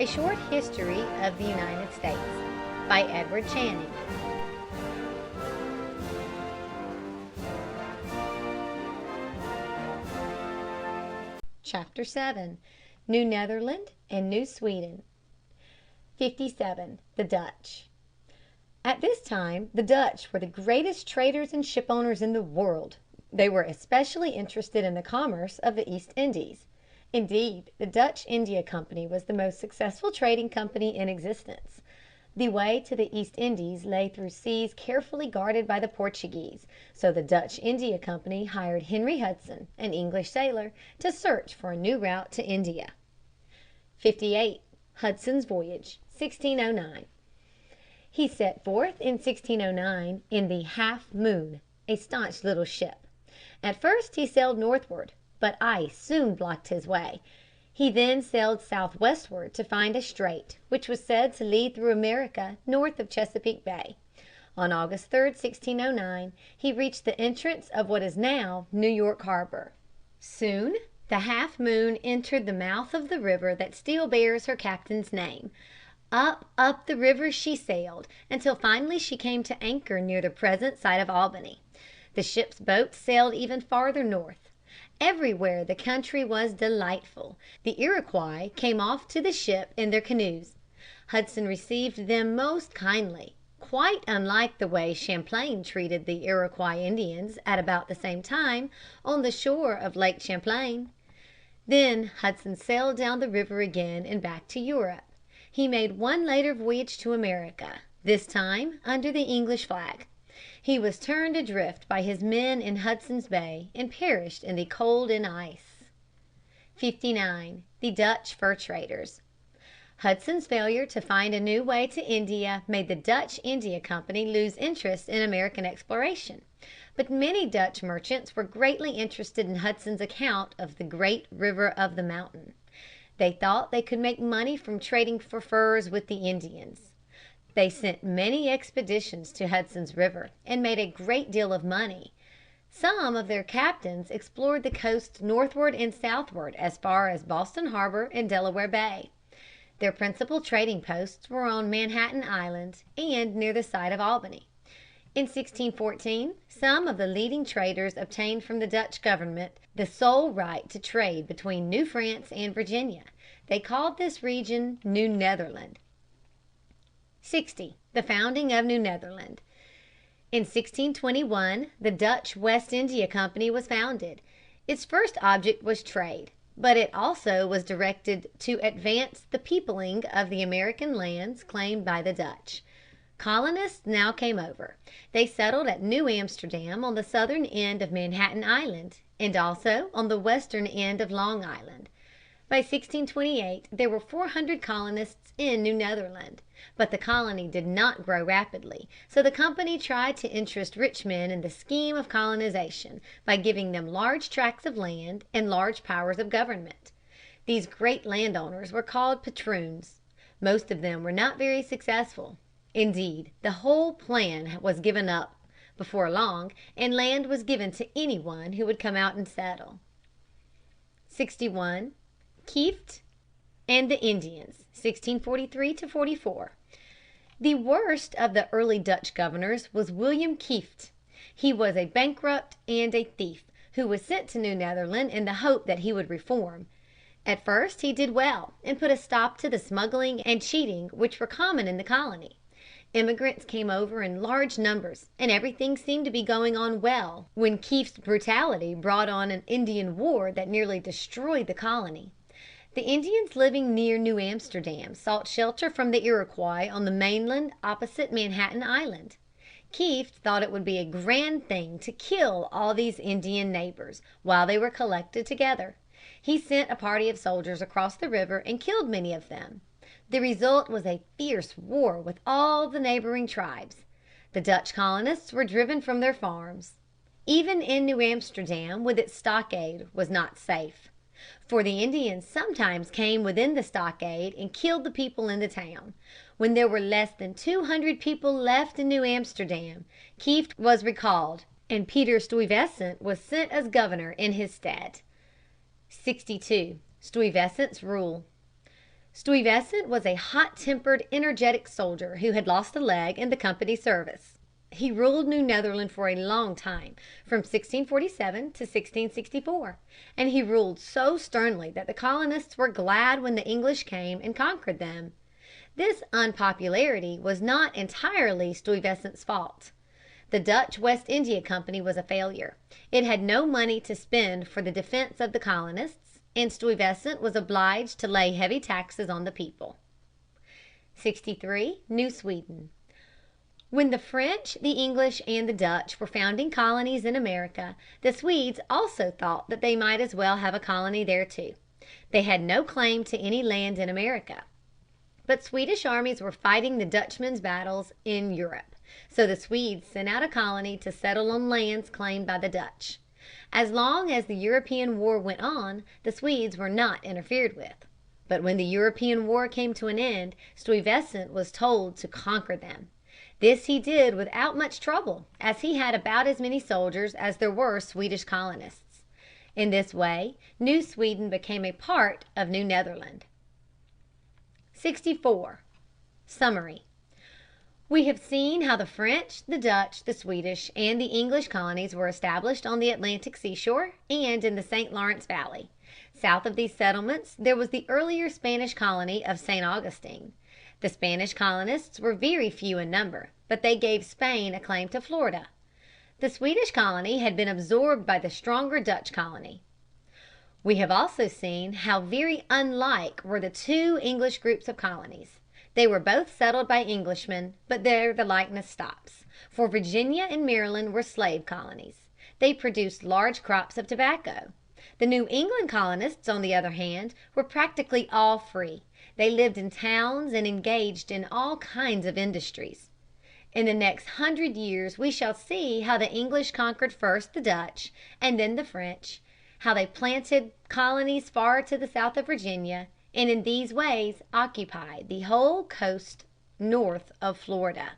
A Short History of the United States by Edward Channing. Chapter 7. New Netherland and New Sweden. 57. The Dutch. At this time the Dutch were the greatest traders and shipowners in the world. They were especially interested in the commerce of the East Indies. Indeed, the Dutch India Company was the most successful trading company in existence. The way to the East Indies lay through seas carefully guarded by the Portuguese, so the Dutch India Company hired Henry Hudson, an English sailor, to search for a new route to India. 58. Hudson's Voyage, 1609. He set forth in 1609 in the Half Moon, a staunch little ship. At first he sailed northward, but ice soon blocked his way. He then sailed southwestward to find a strait, which was said to lead through America north of Chesapeake Bay. On August 3, 1609, he reached the entrance of what is now New York Harbor. Soon the Half Moon entered the mouth of the river that still bears her captain's name. Up the river she sailed, until finally she came to anchor near the present site of Albany. The ship's boats sailed even farther north. Everywhere the country was delightful. The Iroquois came off to the ship in their canoes. Hudson received them most kindly, quite unlike the way Champlain treated the Iroquois Indians at about the same time on the shore of Lake Champlain. Then Hudson sailed down the river again and back to Europe. He made one later voyage to America, this time under the English flag. He was turned adrift by his men in Hudson's Bay and perished in the cold and ice. 59. The Dutch Fur Traders. Hudson's failure to find a new way to India made the Dutch India Company lose interest in American exploration. But many Dutch merchants were greatly interested in Hudson's account of the great river of the mountain. They thought they could make money from trading for furs with the Indians. They sent many expeditions to Hudson's River and made a great deal of money. Some of their captains explored the coast northward and southward as far as Boston Harbor and Delaware Bay. Their principal trading posts were on Manhattan Island and near the site of Albany. In 1614, some of the leading traders obtained from the Dutch government the sole right to trade between New France and Virginia. They called this region New Netherland. 60. The founding of New Netherland. In 1621, the Dutch West India Company was founded. Its first object was trade, but it also was directed to advance the peopling of the American lands claimed by the Dutch. Colonists now came over. They settled at New Amsterdam on the southern end of Manhattan Island and also on the western end of Long Island. By 1628, there were 400 colonists in New Netherland, but the colony did not grow rapidly, so the company tried to interest rich men in the scheme of colonization by giving them large tracts of land and large powers of government. These great landowners were called patroons. Most of them were not very successful. Indeed, the whole plan was given up before long, and land was given to anyone who would come out and settle. 61. Kieft and the Indians, 1643-44. The worst of the early Dutch governors was William Kieft. He was a bankrupt and a thief who was sent to New Netherland in the hope that he would reform. At first he did well and put a stop to the smuggling and cheating which were common in the colony. Immigrants came over in large numbers, and everything seemed to be going on well when Kieft's brutality brought on an Indian war that nearly destroyed the colony. The Indians living near New Amsterdam sought shelter from the Iroquois on the mainland opposite Manhattan Island. Kieft thought it would be a grand thing to kill all these Indian neighbors while they were collected together. He sent a party of soldiers across the river and killed many of them. The result was a fierce war with all the neighboring tribes. The Dutch colonists were driven from their farms. Even in New Amsterdam with its stockade was not safe. For the Indians sometimes came within the stockade and killed the people in the town. When there were less than 200 people left in New Amsterdam, Kieft was recalled, and Peter Stuyvesant was sent as governor in his stead. 62. Stuyvesant's rule. Stuyvesant was a hot-tempered, energetic soldier who had lost a leg in the company's service. He ruled New Netherland for a long time, from 1647 to 1664, and he ruled so sternly that the colonists were glad when the English came and conquered them. This unpopularity was not entirely Stuyvesant's fault. The Dutch West India Company was a failure. It had no money to spend for the defense of the colonists, and Stuyvesant was obliged to lay heavy taxes on the people. 63. New Sweden. When the French, the English, and the Dutch were founding colonies in America, the Swedes also thought that they might as well have a colony there too. They had no claim to any land in America. But Swedish armies were fighting the Dutchmen's battles in Europe, so the Swedes sent out a colony to settle on lands claimed by the Dutch. As long as the European War went on, the Swedes were not interfered with. But when the European War came to an end, Stuyvesant was told to conquer them. This he did without much trouble, as he had about as many soldiers as there were Swedish colonists. In this way, New Sweden became a part of New Netherland. 64. Summary. We have seen how the French, the Dutch, the Swedish, and the English colonies were established on the Atlantic seashore and in the St. Lawrence Valley. South of these settlements there was the earlier Spanish colony of St. Augustine. The Spanish colonists were very few in number, but they gave Spain a claim to Florida. The Swedish colony had been absorbed by the stronger Dutch colony. We have also seen how very unlike were the two English groups of colonies. They were both settled by Englishmen, but there the likeness stops. For Virginia and Maryland were slave colonies. They produced large crops of tobacco. The New England colonists, on the other hand, were practically all free. They lived in towns and engaged in all kinds of industries. In the next 100 years we shall see how the English conquered first the Dutch and then the French, how they planted colonies far to the south of Virginia, and in these ways occupied the whole coast north of Florida.